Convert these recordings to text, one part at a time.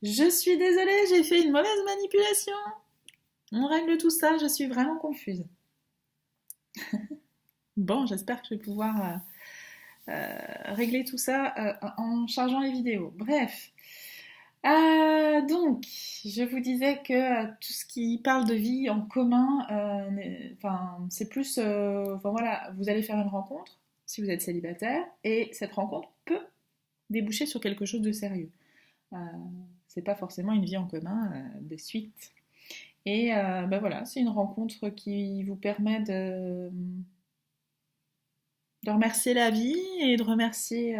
Je suis désolée, j'ai fait une mauvaise manipulation. On règle tout ça, je suis vraiment confuse. Bon, j'espère que je vais pouvoir régler tout ça en chargeant les vidéos. Bref. Donc, je vous disais que tout ce qui parle de vie en commun, c'est plus, enfin voilà, vous allez faire une rencontre si vous êtes célibataire, et cette rencontre peut déboucher sur quelque chose de sérieux. Euh, c'est pas forcément une vie en commun de suite. Et voilà, c'est une rencontre qui vous permet de remercier la vie et de remercier,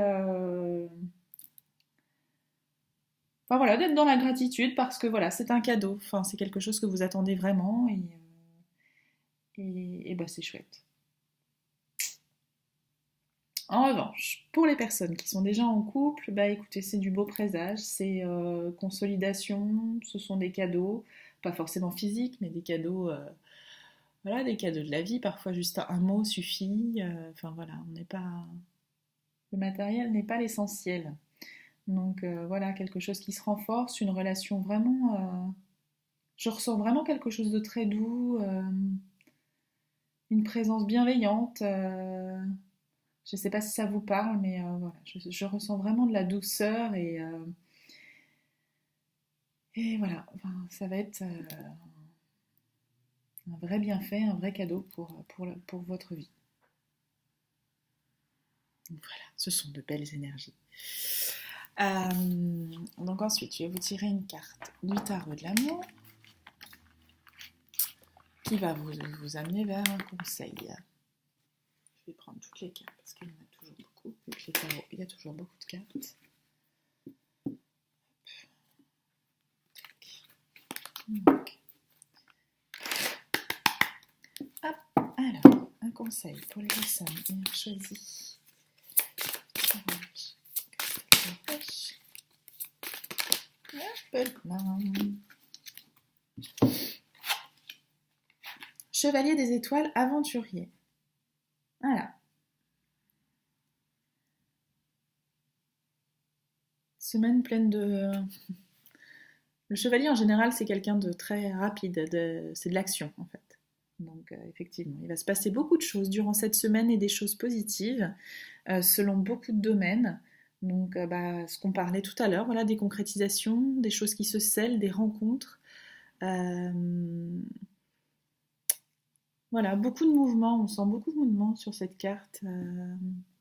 enfin voilà, d'être dans la gratitude parce que voilà, c'est un cadeau. Enfin, c'est quelque chose que vous attendez vraiment et bah, c'est chouette. En revanche, pour les personnes qui sont déjà en couple, bah écoutez, c'est du beau présage, c'est consolidation, ce sont des cadeaux, pas forcément physiques, mais des cadeaux, voilà, des cadeaux de la vie. Parfois, juste un mot suffit. Enfin voilà, on n'est pas, le matériel n'est pas l'essentiel. Donc voilà, quelque chose qui se renforce, une relation vraiment. Je ressens vraiment quelque chose de très doux, une présence bienveillante. Je ne sais pas si ça vous parle, mais voilà, je ressens vraiment de la douceur et voilà, enfin, ça va être un vrai bienfait, un vrai cadeau pour votre vie. Donc voilà, ce sont de belles énergies. Donc ensuite, je vais vous tirer une carte du tarot de l'amour qui va vous amener vers un conseil. Je vais prendre toutes les cartes parce qu'il y en a toujours beaucoup. Vu que les tarots, il y a toujours beaucoup de cartes. Donc, hop, alors, un conseil pour les personnes ayant choisi. Chevalier des étoiles aventurier. Voilà. Semaine pleine de... Le chevalier en général c'est quelqu'un de très rapide, c'est de l'action en fait. Donc effectivement, il va se passer beaucoup de choses durant cette semaine et des choses positives selon beaucoup de domaines. Donc ce qu'on parlait tout à l'heure, voilà, des concrétisations, des choses qui se scellent, des rencontres. Euh, voilà, beaucoup de mouvements, on sent beaucoup de mouvements sur cette carte.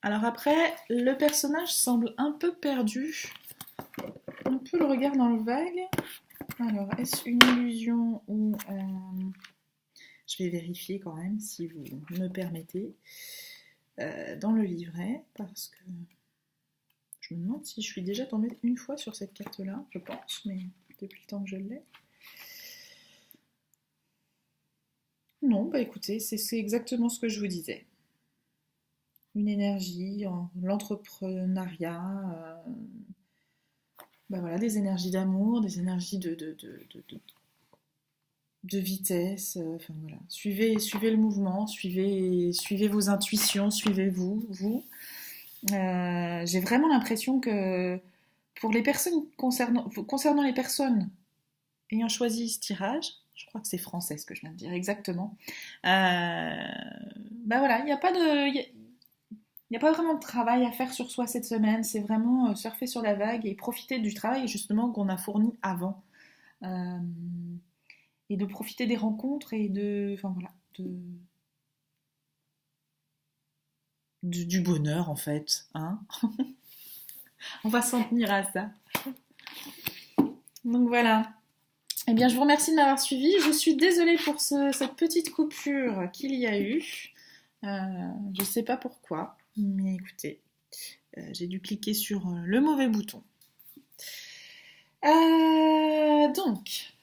Alors après, le personnage semble un peu perdu, un peu le regard dans le vague. Alors, est-ce une illusion ou... je vais vérifier quand même, si vous me permettez, dans le livret, parce que je me demande si je suis déjà tombée une fois sur cette carte-là, je pense, mais depuis le temps que je l'ai. Non, bah écoutez, c'est exactement ce que je vous disais. Une énergie, l'entrepreneuriat, bah voilà, des énergies d'amour, des énergies de vitesse, enfin voilà. Suivez le mouvement, suivez vos intuitions, suivez-vous. J'ai vraiment l'impression que pour les personnes concernant les personnes ayant choisi ce tirage, je crois que c'est français ce que je viens de dire exactement. Bah voilà, il n'y a pas de, il n'y a pas vraiment de travail à faire sur soi cette semaine. C'est vraiment surfer sur la vague et profiter du travail justement qu'on a fourni avant. Euh, et de profiter des rencontres et enfin voilà, du bonheur en fait. Hein. On va s'en tenir à ça. Donc voilà. Eh bien, je vous remercie de m'avoir suivi. Je suis désolée pour cette petite coupure qu'il y a eu. Je ne sais pas pourquoi, mais écoutez, j'ai dû cliquer sur le mauvais bouton. Donc,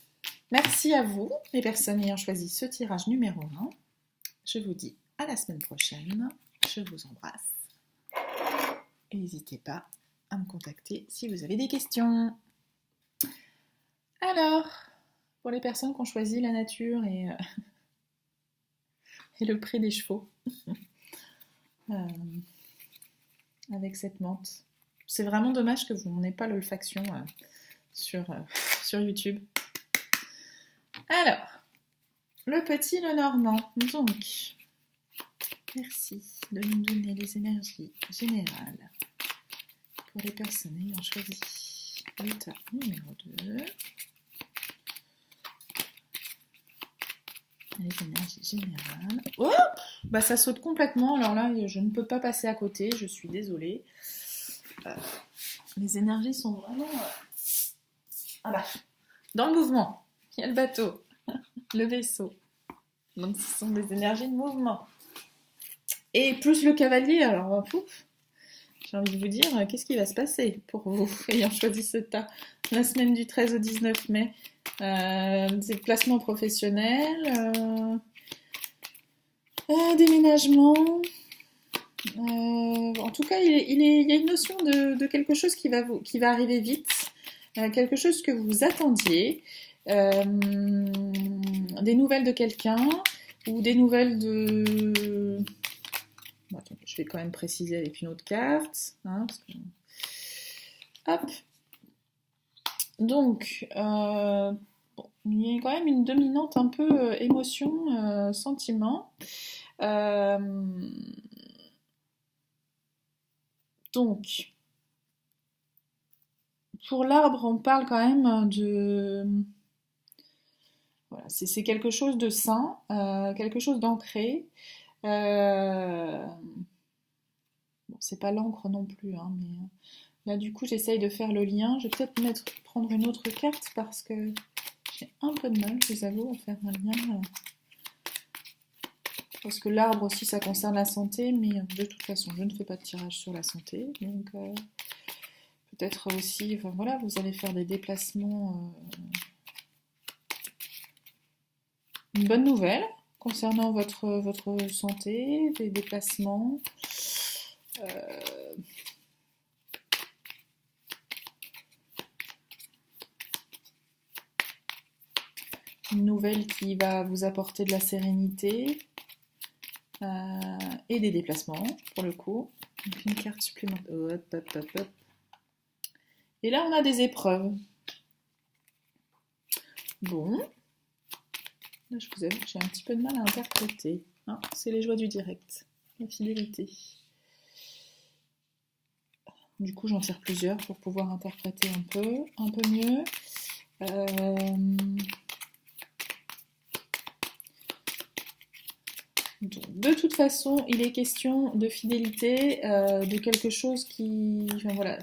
merci à vous, les personnes ayant choisi ce tirage numéro 1. Je vous dis à la semaine prochaine. Je vous embrasse. Et n'hésitez pas à me contacter si vous avez des questions. Alors, pour les personnes qui ont choisi la nature et le prix des chevaux, avec cette menthe, c'est vraiment dommage que vous n'ayez pas l'olfaction sur YouTube. Alors, le petit Lenormand. Donc, merci de nous donner les énergies générales pour les personnes ayant choisi l'état numéro 2. Les énergies générales. Oh, bah ça saute complètement. Alors là, je ne peux pas passer à côté. Je suis désolée. Les énergies sont vraiment dans le mouvement. Il y a le bateau, le vaisseau. Donc ce sont des énergies de mouvement. Et plus le cavalier. Alors, j'ai envie de vous dire, qu'est-ce qui va se passer pour vous ayant choisi ce tas la semaine du 13 au 19 mai? Des placements professionnels, déménagement. En tout cas, il y a une notion de quelque chose qui va arriver vite, quelque chose que vous attendiez, des nouvelles de quelqu'un ou des nouvelles de... Bon, attends, je vais quand même préciser avec une autre carte. Hein, parce que... Hop. Donc, bon, il y a quand même une dominante un peu émotion, sentiment. Donc, pour l'arbre, on parle quand même de... Voilà, c'est quelque chose de sain, quelque chose d'ancré. Bon, c'est pas l'encre non plus, hein, mais là du coup j'essaye de faire le lien. Je vais peut-être prendre une autre carte parce que j'ai un peu de mal, je vous avoue, à faire un lien. Parce que l'arbre aussi ça concerne la santé, mais de toute façon je ne fais pas de tirage sur la santé. Donc peut-être aussi, enfin voilà, vous allez faire des déplacements. Une bonne nouvelle concernant votre santé, des déplacements. Une nouvelle qui va vous apporter de la sérénité et des déplacements, pour le coup. Donc une carte supplémentaire. Hop, hop, hop, hop. Et là, on a des épreuves. Bon. Là, je vous avoue que j'ai un petit peu de mal à interpréter. Hein, c'est les joies du direct. La fidélité. Du coup, j'en tire plusieurs pour pouvoir interpréter un peu mieux. Donc, de toute façon, il est question de fidélité, de quelque chose qui... Enfin, voilà.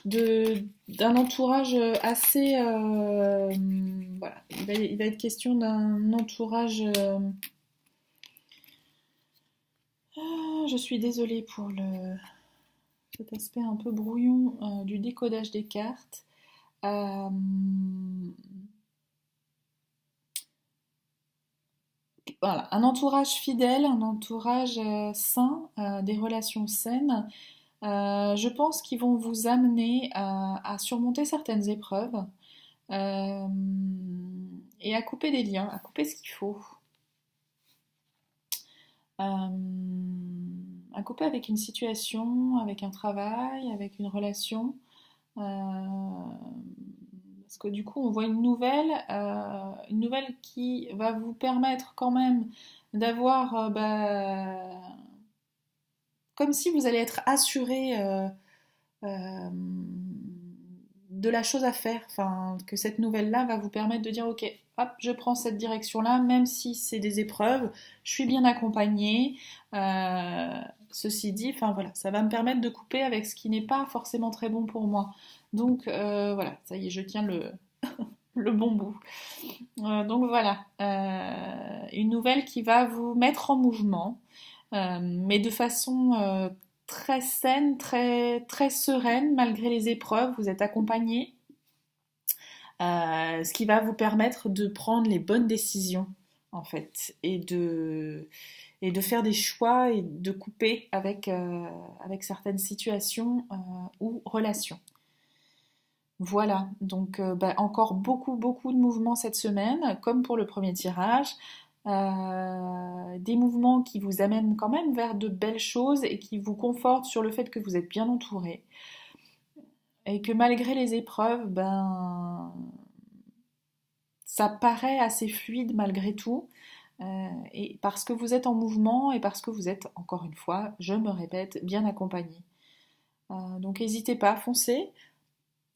D'un entourage assez... voilà. Il va être question d'un entourage... je suis désolée pour cet aspect un peu brouillon du décodage des cartes. Voilà, un entourage fidèle, un entourage sain, des relations saines, je pense qu'ils vont vous amener à surmonter certaines épreuves et à couper des liens, à couper ce qu'il faut. À couper avec une situation, avec un travail, avec une relation. Parce que du coup, on voit une nouvelle qui va vous permettre quand même d'avoir, comme si vous allez être assuré de la chose à faire, enfin, que cette nouvelle-là va vous permettre de dire ok, hop, je prends cette direction-là, même si c'est des épreuves, je suis bien accompagnée. Ceci dit, enfin voilà, ça va me permettre de couper avec ce qui n'est pas forcément très bon pour moi. Donc voilà, ça y est, je tiens le bon bout. Donc voilà, une nouvelle qui va vous mettre en mouvement, mais de façon très saine, très, très sereine, malgré les épreuves, vous êtes accompagné, ce qui va vous permettre de prendre les bonnes décisions, en fait, et de faire des choix et de couper avec certaines situations ou relations. Voilà, donc encore beaucoup, beaucoup de mouvements cette semaine, comme pour le premier tirage. Des mouvements qui vous amènent quand même vers de belles choses et qui vous confortent sur le fait que vous êtes bien entouré. et que malgré les épreuves, ça paraît assez fluide malgré tout, et parce que vous êtes en mouvement et parce que vous êtes, encore une fois, je me répète, bien accompagné. Donc n'hésitez pas, foncez.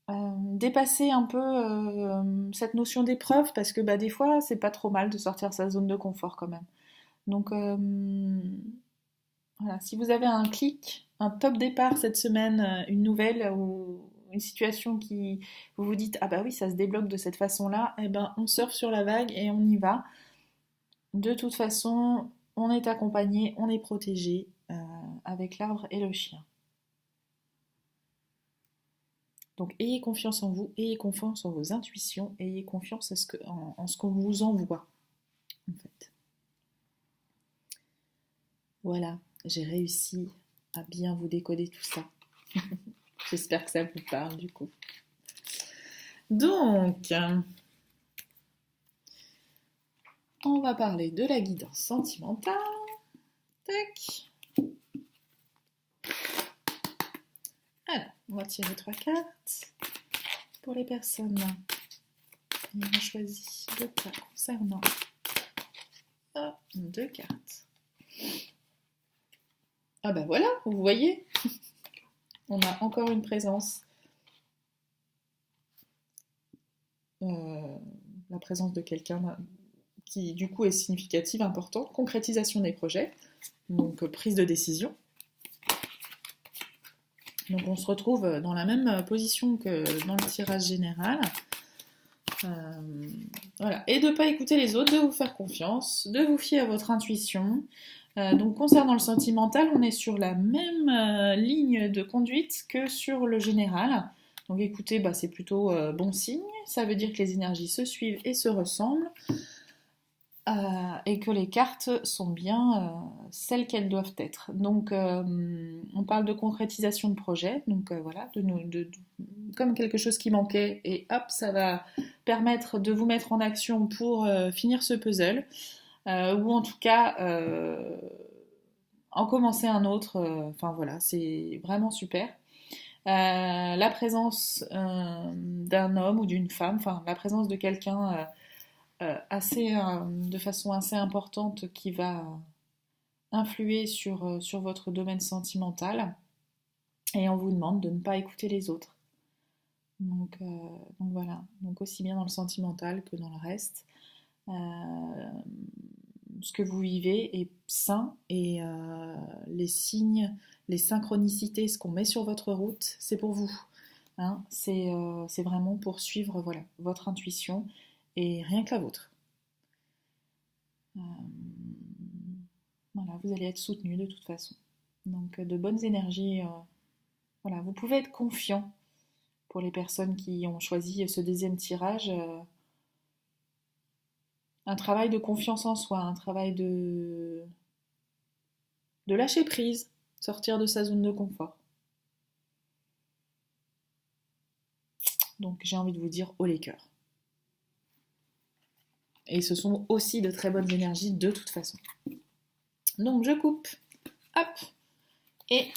Dépasser un peu cette notion d'épreuve parce que des fois c'est pas trop mal de sortir de sa zone de confort quand même. Donc voilà, si vous avez un clic, un top départ cette semaine, une nouvelle ou une situation qui vous vous dites ah bah oui ça se débloque de cette façon-là, eh ben on surfe sur la vague et on y va. De toute façon, on est accompagné, on est protégé avec l'arbre et le chien. Donc ayez confiance en vous, ayez confiance en vos intuitions, ayez confiance en ce qu'on vous envoie, en fait. Voilà, j'ai réussi à bien vous décoder tout ça. J'espère que ça vous parle du coup. Donc, on va parler de la guidance sentimentale. Tac. Alors, on va tirer 3 cartes. Pour les personnes ayant choisi le cas concernant 2 cartes. Ah bah voilà, vous voyez, on a encore une présence. La présence de quelqu'un qui du coup est significative, importante, concrétisation des projets, donc prise de décision. Donc on se retrouve dans la même position que dans le tirage général. Voilà. Et de ne pas écouter les autres, de vous faire confiance, de vous fier à votre intuition. Donc concernant le sentimental, on est sur la même ligne de conduite que sur le général. Donc écoutez, c'est plutôt bon signe. Ça veut dire que les énergies se suivent et se ressemblent. Et que les cartes sont bien celles qu'elles doivent être. Donc on parle de concrétisation de projet, donc voilà, comme quelque chose qui manquait, et hop, ça va permettre de vous mettre en action pour finir ce puzzle, ou en tout cas en commencer un autre, enfin voilà, c'est vraiment super. La présence d'un homme ou d'une femme, enfin la présence de quelqu'un de façon assez importante qui va influer sur votre domaine sentimental, et on vous demande de ne pas écouter les autres. Donc voilà, donc aussi bien dans le sentimental que dans le reste. Ce que vous vivez est sain, et les signes, les synchronicités, ce qu'on met sur votre route, c'est pour vous. Hein, c'est vraiment pour suivre votre intuition et rien que la vôtre. Voilà, vous allez être soutenu de toute façon. Donc de bonnes énergies. Voilà, vous pouvez être confiant pour les personnes qui ont choisi ce deuxième tirage. Un travail de confiance en soi, un travail de lâcher prise, sortir de sa zone de confort. Donc j'ai envie de vous dire haut les cœurs. Et ce sont aussi de très bonnes énergies de toute façon. Donc je coupe. Hop. Et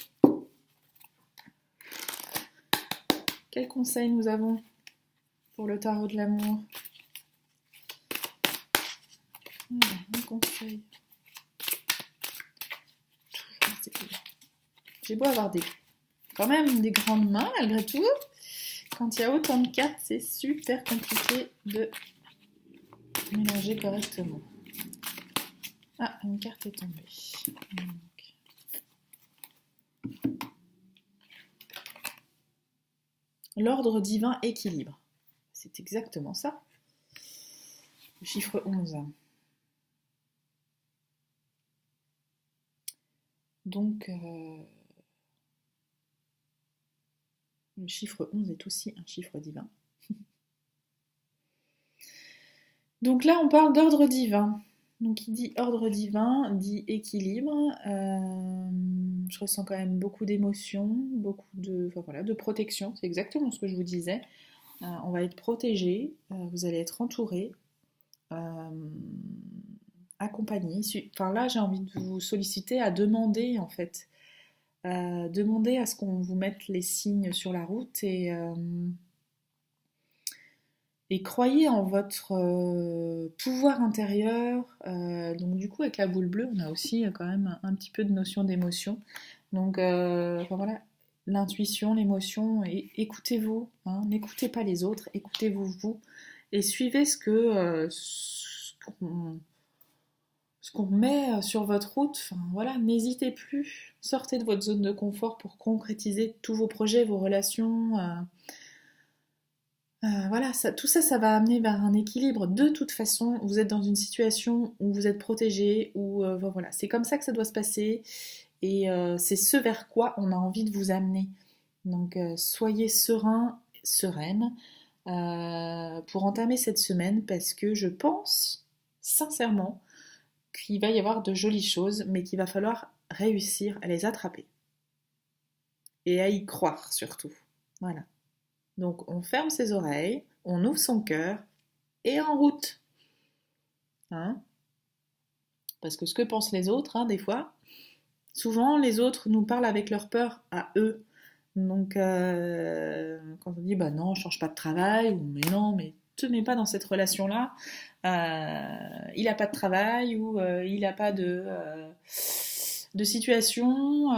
quels conseils nous avons pour le tarot de l'amour? Un conseil. J'ai beau avoir quand même des grandes mains malgré tout. Quand il y a autant de cartes, c'est super compliqué de mélanger correctement. Ah, une carte est tombée. L'ordre divin équilibre. C'est exactement ça. Le chiffre 11. Donc, le chiffre 11 est aussi un chiffre divin. Donc là, on parle d'ordre divin. Donc, qui dit ordre divin, dit équilibre. Je ressens quand même beaucoup d'émotions, beaucoup de protection. C'est exactement ce que je vous disais. On va être protégé, vous allez être entouré, accompagné. Enfin là, j'ai envie de vous solliciter à demander en fait Demandez à ce qu'on vous mette les signes sur la route et croyez en votre pouvoir intérieur. Donc du coup, avec la boule bleue, on a aussi quand même un petit peu de notion d'émotion. Donc enfin, voilà, l'intuition, l'émotion, et écoutez-vous, hein, n'écoutez pas les autres, écoutez-vous vous, et suivez ce qu'on met sur votre route. Enfin, voilà, n'hésitez plus, sortez de votre zone de confort pour concrétiser tous vos projets, vos relations. Voilà, tout ça, ça va amener vers un équilibre. De toute façon, vous êtes dans une situation où vous êtes protégé, où voilà, c'est comme ça que ça doit se passer, et c'est ce vers quoi on a envie de vous amener. Donc, soyez serein, sereine pour entamer cette semaine, parce que je pense sincèrement qu'il va y avoir de jolies choses, mais qu'il va falloir réussir à les attraper et à y croire surtout. Voilà. Donc on ferme ses oreilles, on ouvre son cœur et en route. Hein, parce que ce que pensent les autres, hein, des fois, souvent les autres nous parlent avec leur peur à eux. Donc quand on dit bah non, je change pas de travail, ou mais non, mais te mets pas dans cette relation-là, il a pas de travail, ou il a pas de situation.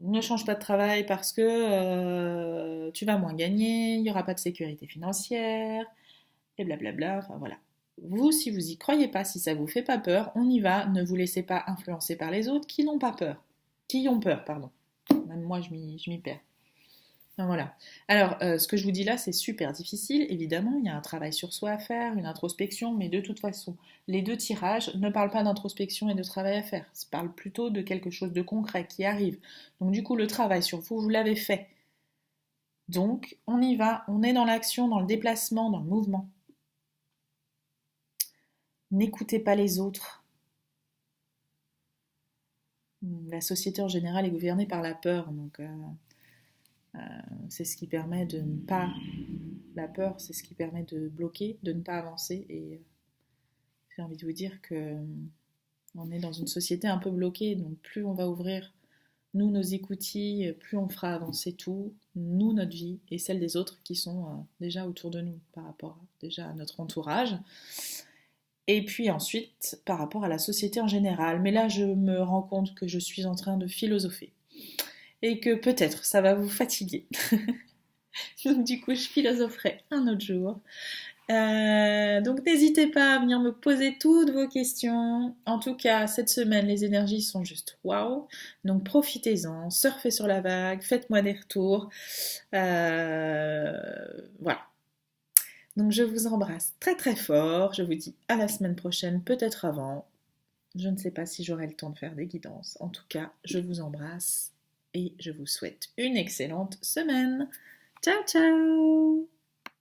Ne change pas de travail parce que tu vas moins gagner, il n'y aura pas de sécurité financière, et blablabla, enfin voilà. Vous, si vous y croyez pas, si ça vous fait pas peur, on y va, ne vous laissez pas influencer par les autres qui n'ont pas peur. Qui ont peur, pardon. Même moi, je m'y perds. Enfin, voilà. Alors, ce que je vous dis là, c'est super difficile. Évidemment, il y a un travail sur soi à faire, une introspection, mais de toute façon, les deux tirages ne parlent pas d'introspection et de travail à faire. Ils parlent plutôt de quelque chose de concret qui arrive. Donc, du coup, le travail sur vous, vous l'avez fait. Donc, on y va, on est dans l'action, dans le déplacement, dans le mouvement. N'écoutez pas les autres. La société en général est gouvernée par la peur, donc c'est ce qui permet de ne pas... La peur, c'est ce qui permet de bloquer, de ne pas avancer. Et j'ai envie de vous dire que on est dans une société un peu bloquée, donc plus on va ouvrir, nous, nos écoutilles, plus on fera avancer tout, nous, notre vie, et celle des autres qui sont déjà autour de nous, par rapport déjà à notre entourage. Et puis ensuite, par rapport à la société en général. Mais là, je me rends compte que je suis en train de philosopher. Et que peut-être ça va vous fatiguer. Donc du coup, je philosopherai un autre jour. Donc n'hésitez pas à venir me poser toutes vos questions. En tout cas, cette semaine, les énergies sont juste waouh. Donc profitez-en, surfez sur la vague, faites-moi des retours. Voilà. Donc je vous embrasse très très fort. Je vous dis à la semaine prochaine, peut-être avant. Je ne sais pas si j'aurai le temps de faire des guidances. En tout cas, je vous embrasse et je vous souhaite une excellente semaine. Ciao ciao!